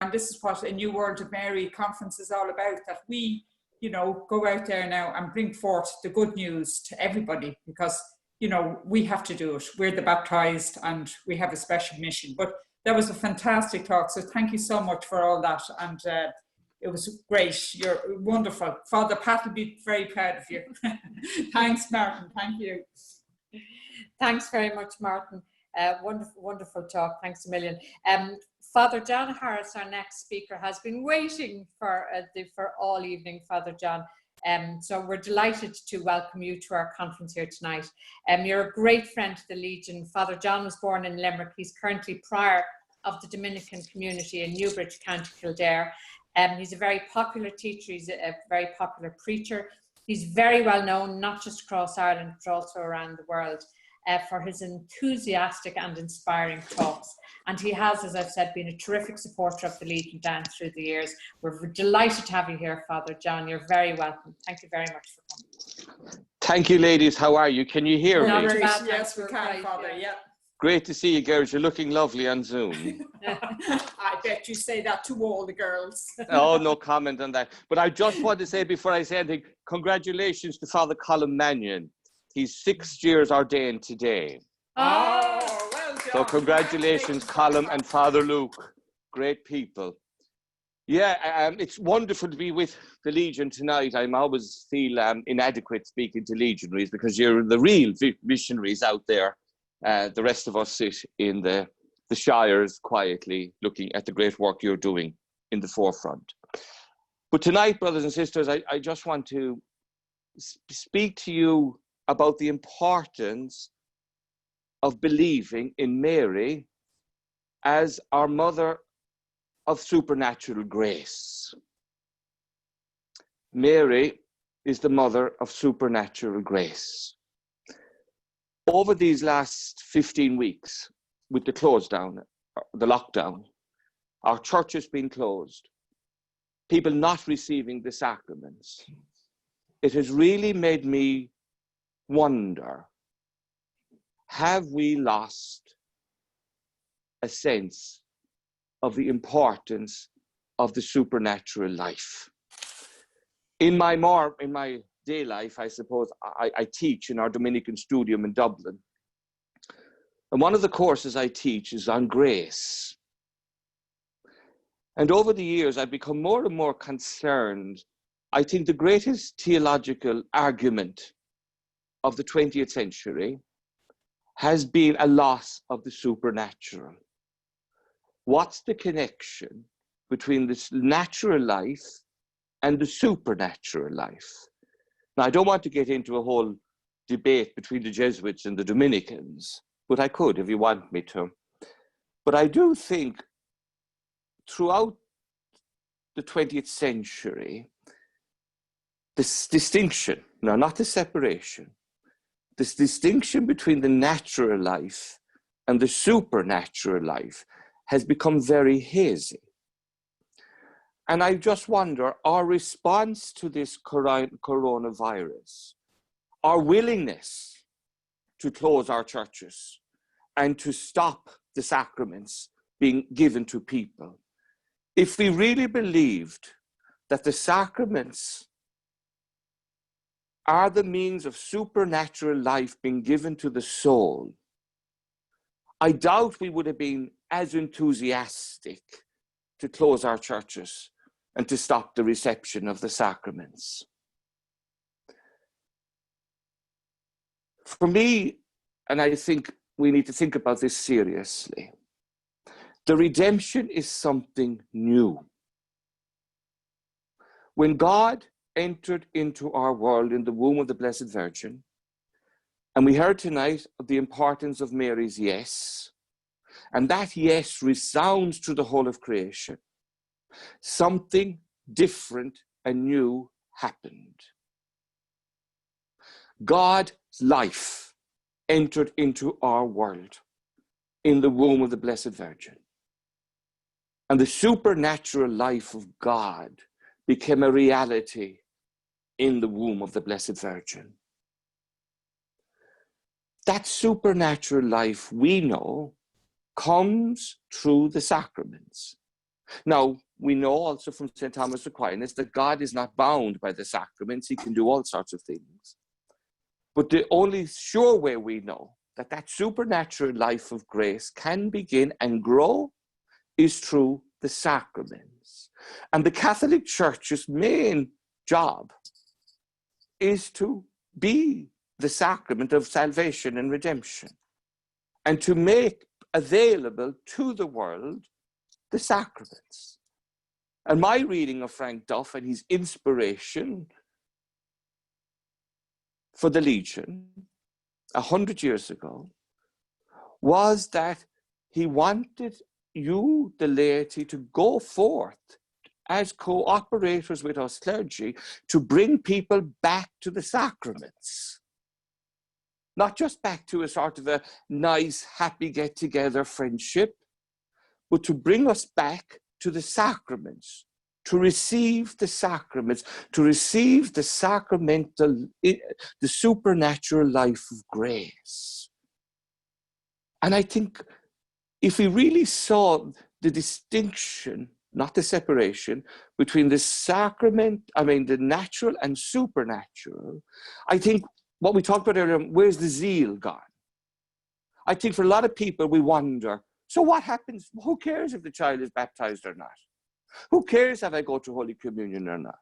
And this is what a New World of Mary conference is all about, that we, you know, go out there now and bring forth the good news to everybody, because, you know, we have to do it. We're the baptized and we have a special mission. But that was a fantastic talk. So thank you so much for all that. And it was great. You're wonderful. Father Pat will be very proud of you. Thanks, Martin. Thank you. Thanks very much, Martin. Wonderful, wonderful talk. Thanks a million. Father John Harris, our next speaker, has been waiting for all evening, Father John. So we're delighted to welcome you to our conference here tonight. You're a great friend to the Legion. Father John was born in Limerick. He's currently prior of the Dominican community in Newbridge, County Kildare. He's a very popular teacher. He's a very popular preacher. He's very well known, not just across Ireland, but also around the world, for his enthusiastic and inspiring talks. And he has, as I've said, been a terrific supporter of the Legion down through the years. We're delighted to have you here, Father John. You're very welcome. Thank you very much for coming. Thank you, ladies. How are you? Can you hear me? Yes, we can, Father. Yeah. Great to see you, girls. You're looking lovely on Zoom. I bet you say that to all the girls. Oh, no comment on that. But I just want to say, before I say anything, congratulations to Father Colin Mannion. He's 6 years ordained today. Oh, well done. So congratulations, Colin and Father Luke. Great people. Yeah, it's wonderful to be with the Legion tonight. I always feel inadequate speaking to legionaries, because you're the real missionaries out there. The rest of us sit in the shires quietly looking at the great work you're doing in the forefront. But tonight, brothers and sisters, I just want to speak to you about the importance of believing in Mary as our mother of supernatural grace. Mary is the mother of supernatural grace. Over these last 15 weeks, with the close down, the lockdown, our church has been closed. People not receiving the sacraments. It has really made me wonder, have we lost a sense of the importance of the supernatural life? In my day life, I suppose, I teach in our Dominican Studium in Dublin. And one of the courses I teach is on grace. And over the years, I've become more and more concerned. I think the greatest theological argument of the 20th century has been a loss of the supernatural. What's the connection between this natural life and the supernatural life? Now, I don't want to get into a whole debate between the Jesuits and the Dominicans, but I could if you want me to. But I do think throughout the 20th century, this distinction, no, not the separation, this distinction between the natural life and the supernatural life has become very hazy. And I just wonder, our response to this coronavirus, our willingness to close our churches and to stop the sacraments being given to people, if we really believed that the sacraments are the means of supernatural life being given to the soul, I doubt we would have been as enthusiastic to close our churches and to stop the reception of the sacraments. For me, and I think we need to think about this seriously, the redemption is something new. When God entered into our world in the womb of the Blessed Virgin, and we heard tonight of the importance of Mary's yes, and that yes resounds through the whole of creation, something different and new happened. God's life entered into our world in the womb of the Blessed Virgin. And the supernatural life of God became a reality in the womb of the Blessed Virgin. That supernatural life, we know, comes through the sacraments. Now, we know also from St. Thomas Aquinas that God is not bound by the sacraments. He can do all sorts of things. But the only sure way we know that that supernatural life of grace can begin and grow is through the sacraments. And the Catholic Church's main job is to be the sacrament of salvation and redemption, and to make available to the world the sacraments. And my reading of Frank Duff and his inspiration for the Legion 100 years ago was that he wanted you, the laity, to go forth as cooperators with us clergy to bring people back to the sacraments. Not just back to a sort of a nice, happy get-together friendship, but to bring us back to the sacraments, to receive the sacraments, to receive the sacramental, the supernatural life of grace. And I think if we really saw the distinction, not the separation, between the sacrament, the natural and supernatural, I think what we talked about earlier, where's the zeal gone? I think for a lot of people, we wonder, so what happens? Who cares if the child is baptized or not? Who cares if I go to Holy Communion or not?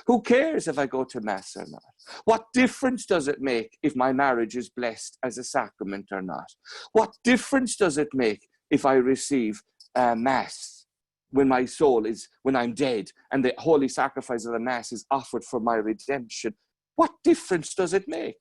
Who cares if I go to Mass or not? What difference does it make if my marriage is blessed as a sacrament or not? What difference does it make if I receive Mass when my soul is, when I'm dead, and the holy sacrifice of the Mass is offered for my redemption? What difference does it make?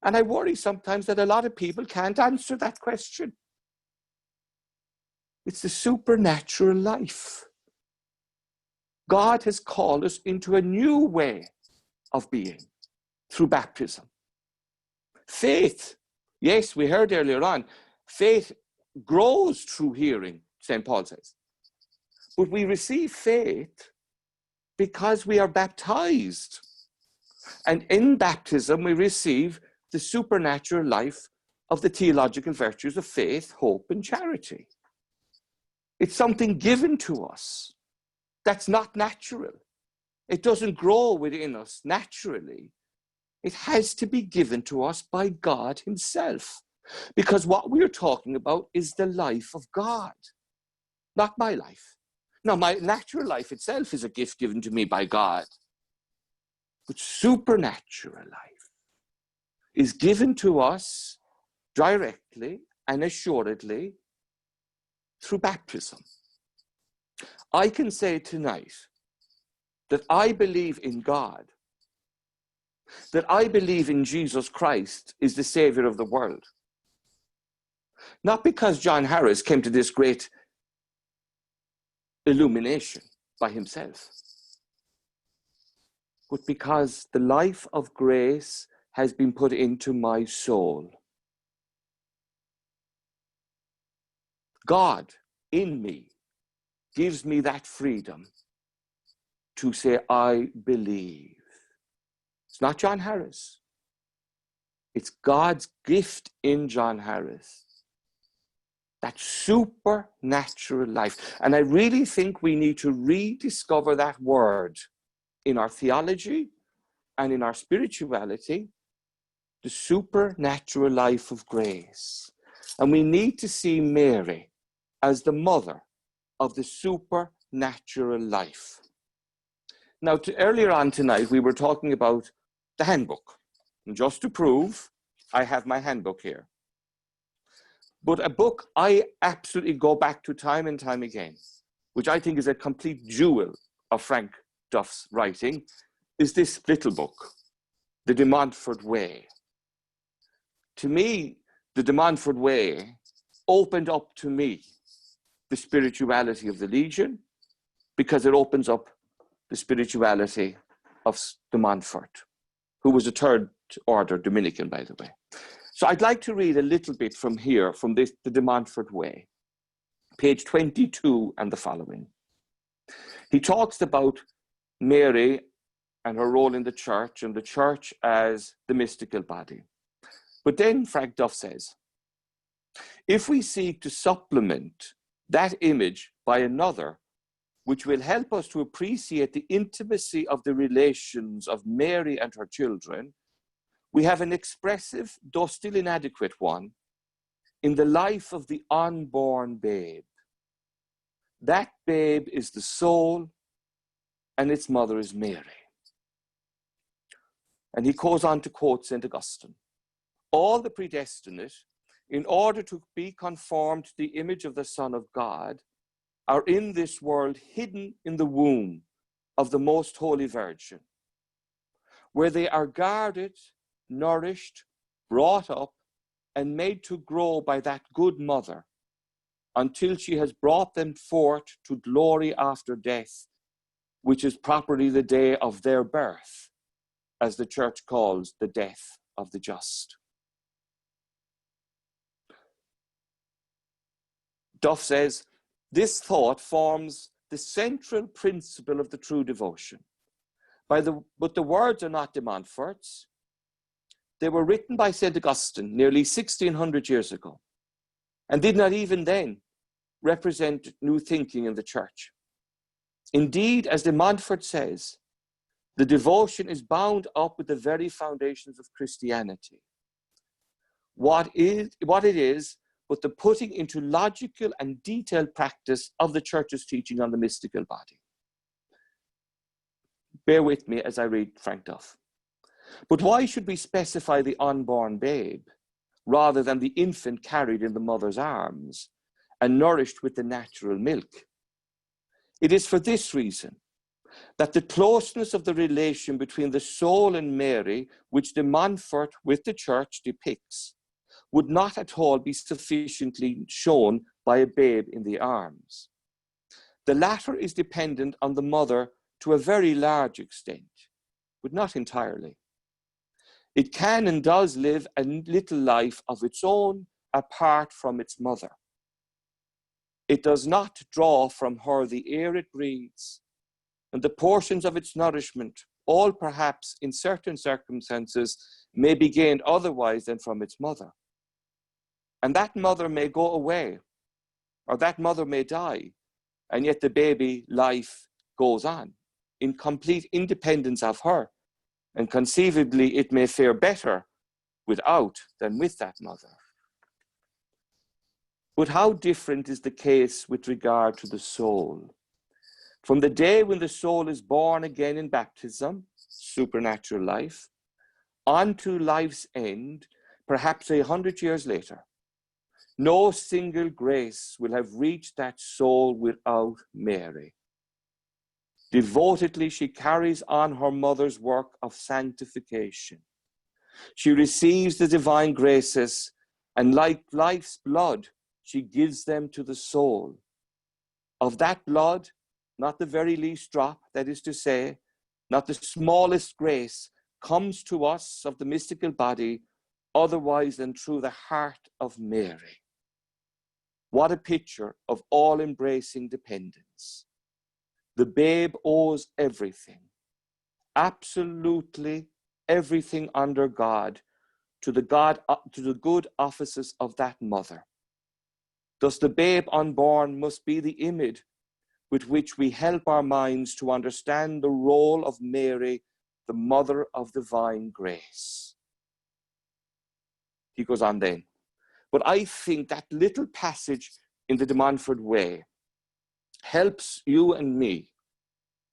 And I worry sometimes that a lot of people can't answer that question. It's the supernatural life. God has called us into a new way of being through baptism. Faith, yes, we heard earlier on, faith grows through hearing, St. Paul says. But we receive faith because we are baptized. And in baptism, we receive the supernatural life of the theological virtues of faith, hope, and charity. It's something given to us that's not natural. It doesn't grow within us naturally. It has to be given to us by God himself. Because what we're talking about is the life of God, not my life. Now, my natural life itself is a gift given to me by God. But supernatural life is given to us directly and assuredly through baptism. I can say tonight that I believe in God, that I believe in Jesus Christ is the Savior of the world. Not because John Harris came to this great illumination by himself, but because the life of grace has been put into my soul. God in me gives me that freedom to say, I believe. It's not John Harris. It's God's gift in John Harris. That supernatural life. And I really think we need to rediscover that word in our theology and in our spirituality, the supernatural life of grace. And we need to see Mary as the mother of the supernatural life. Now, earlier on tonight, we were talking about the handbook. And just to prove, I have my handbook here. But a book I absolutely go back to time and time again, which I think is a complete jewel of Frank Duff's writing, is this little book, The De Montfort Way. To me, the De Montfort Way opened up to me the spirituality of the Legion, because it opens up the spirituality of de Montfort, who was a third order Dominican, by the way. So I'd like to read a little bit from here, from this, the De Montfort Way, page 22 and the following. He talks about Mary and her role in the church, and the church as the mystical body. But then Frank Duff says, if we seek to supplement that image by another, which will help us to appreciate the intimacy of the relations of Mary and her children, we have an expressive, though still inadequate one, in the life of the unborn babe. That babe is the soul, and its mother is Mary. And he goes on to quote St. Augustine. All the predestinate, in order to be conformed to the image of the Son of God, are in this world hidden in the womb of the Most Holy Virgin, where they are guarded, nourished, brought up, and made to grow by that good mother, until she has brought them forth to glory after death, which is properly the day of their birth, as the Church calls the death of the just. Duff says, this thought forms the central principle of the true devotion. But the words are not de Montfort's. They were written by St. Augustine nearly 1600 years ago, and did not even then represent new thinking in the Church. Indeed, as de Montfort says, the devotion is bound up with the very foundations of Christianity. What it is but the putting into logical and detailed practice of the Church's teaching on the mystical body. Bear with me as I read Frank Duff. But why should we specify the unborn babe rather than the infant carried in the mother's arms and nourished with the natural milk? It is for this reason that the closeness of the relation between the soul and Mary, which de Montfort with the Church depicts, would not at all be sufficiently shown by a babe in the arms. The latter is dependent on the mother to a very large extent, but not entirely. It can and does live a little life of its own apart from its mother. It does not draw from her the air it breathes, and the portions of its nourishment, all perhaps in certain circumstances, may be gained otherwise than from its mother. And that mother may go away, or that mother may die, and yet the baby life goes on in complete independence of her. And conceivably, it may fare better without than with that mother. But how different is the case with regard to the soul? From the day when the soul is born again in baptism, supernatural life, on to life's end, perhaps 100 years later, no single grace will have reached that soul without Mary. Devotedly, she carries on her mother's work of sanctification. She receives the divine graces, and like life's blood, she gives them to the soul. Of that blood, not the very least drop, that is to say, not the smallest grace, comes to us of the mystical body, otherwise than through the heart of Mary. What a picture of all-embracing dependence. The babe owes everything, absolutely everything under God, to the good offices of that mother. Thus the babe unborn must be the image with which we help our minds to understand the role of Mary, the mother of divine grace. He goes on then. But I think that little passage in the de Montfort way helps you and me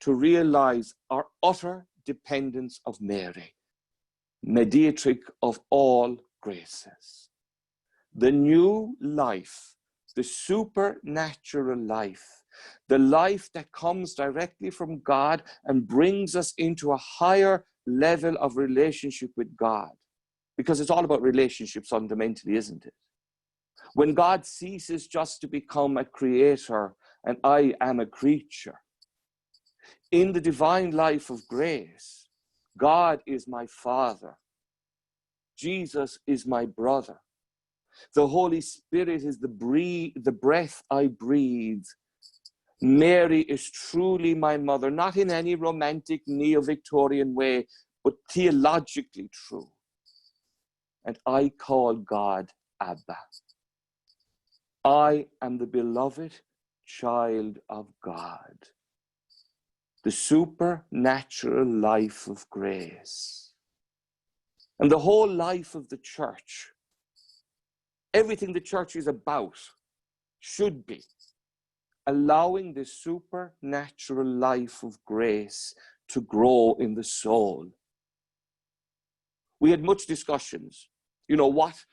to realize our utter dependence of Mary, mediatrix of all graces. The new life, the supernatural life, the life that comes directly from God and brings us into a higher level of relationship with God. Because it's all about relationships fundamentally, isn't it? When God ceases just to become a creator and I am a creature, in the divine life of grace, God is my Father. Jesus is my brother. The Holy Spirit is the breath I breathe. Mary is truly my mother, not in any romantic neo-Victorian way, but theologically true. And I call God Abba. I am the beloved child of God. The supernatural life of grace. And the whole life of the church, everything the church is about, should be allowing the supernatural life of grace to grow in the soul. We had much discussions, what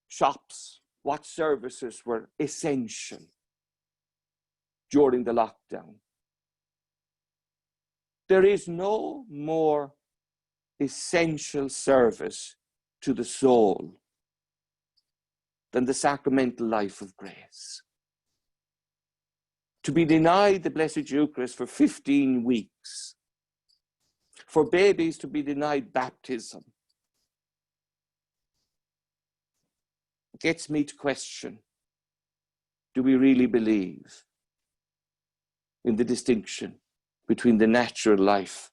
shops, what services were essential during the lockdown. There is no more essential service to the soul than the sacramental life of grace. To be denied the Blessed Eucharist for 15 weeks, for babies to be denied baptism, gets me to question, do we really believe in the distinction between the natural life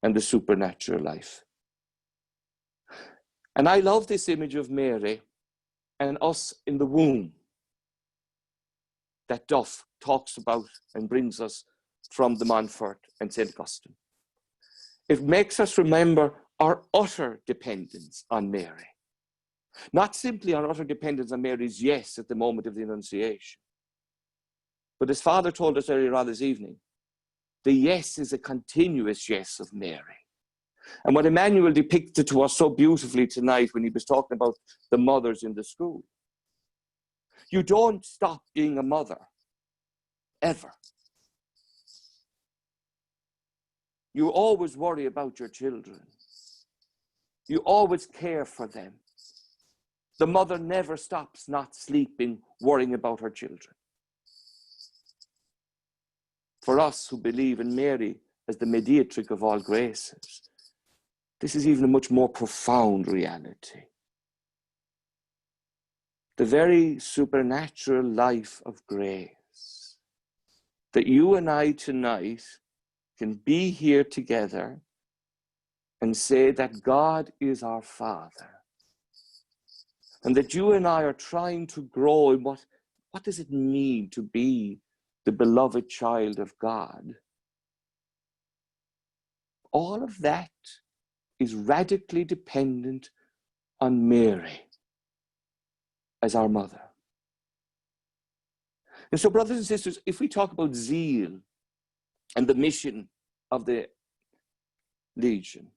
and the supernatural life? And I love this image of Mary and us in the womb that Duff talks about and brings us from the Montfort and St. Augustine. It makes us remember our utter dependence on Mary. Not simply our utter dependence on Mary's yes at the moment of the Annunciation, but as Father told us earlier on this evening, the yes is a continuous yes of Mary. And what Emmanuel depicted to us so beautifully tonight when he was talking about the mothers in the school. You don't stop being a mother, ever. You always worry about your children. You always care for them. The mother never stops not sleeping, worrying about her children. For us who believe in Mary as the mediatrix of all graces, this is even a much more profound reality. The very supernatural life of grace, that you and I tonight can be here together and say that God is our Father, and that you and I are trying to grow in what does it mean to be the beloved child of God? All of that is radically dependent on Mary as our mother. And so, brothers and sisters, if we talk about zeal and the mission of the Legion,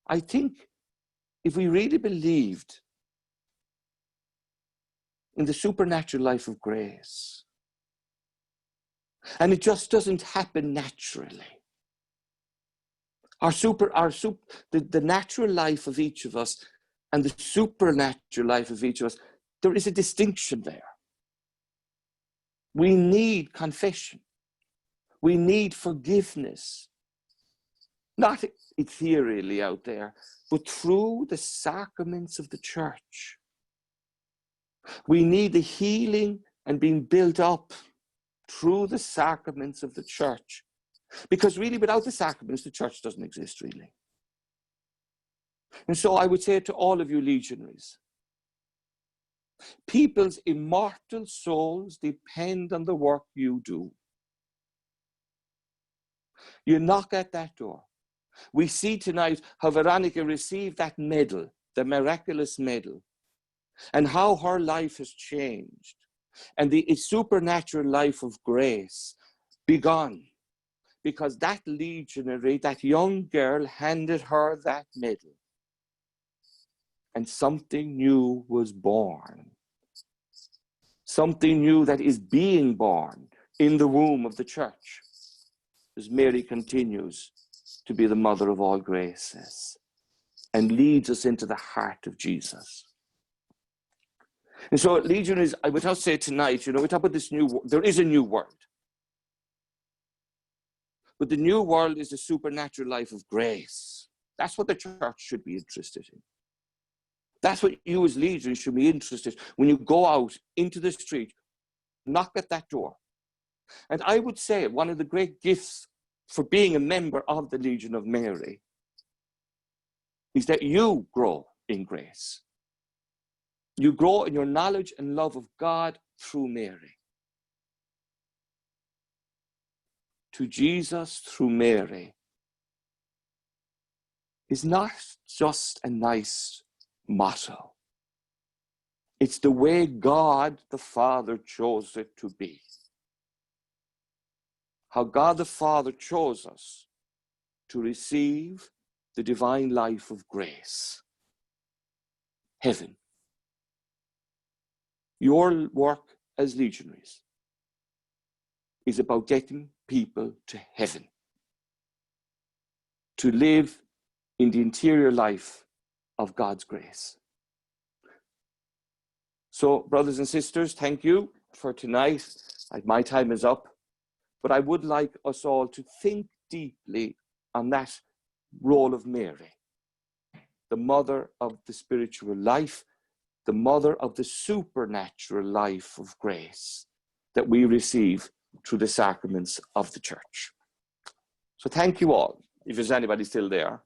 I think if we really believed in the supernatural life of grace, and it just doesn't happen naturally, the natural life of each of us and the supernatural life of each of us, there is a distinction there. We need confession. We need forgiveness. Not ethereally out there, but through the sacraments of the church. We need the healing and being built up through the sacraments of the church. Because really, without the sacraments, the church doesn't exist, really. And so I would say to all of you legionaries, people's immortal souls depend on the work you do. You knock at that door. We see tonight how Veronica received that medal, the miraculous medal, and how her life has changed, and the supernatural life of grace begun, because that legionary, that young girl, handed her that medal, and something new was born. Something new that is being born in the womb of the church, as Mary continues to be the mother of all graces and leads us into the heart of Jesus. And so, legionaries, I would have to say tonight, we talk about this new, there is a new world. But the new world is the supernatural life of grace. That's what the church should be interested in. That's what you as legionaries should be interested in. When you go out into the street, knock at that door. And I would say one of the great gifts for being a member of the Legion of Mary is that you grow in grace. You grow in your knowledge and love of God through Mary. To Jesus through Mary is not just a nice motto. It's the way God the Father chose it to be. How God the Father chose us to receive the divine life of grace. Heaven. Your work as legionaries is about getting people to heaven, to live in the interior life of God's grace. So, brothers and sisters, thank you for tonight. My time is up, but I would like us all to think deeply on that role of Mary, the mother of the spiritual life, the mother of the supernatural life of grace that we receive through the sacraments of the church. So thank you all, if there's anybody still there.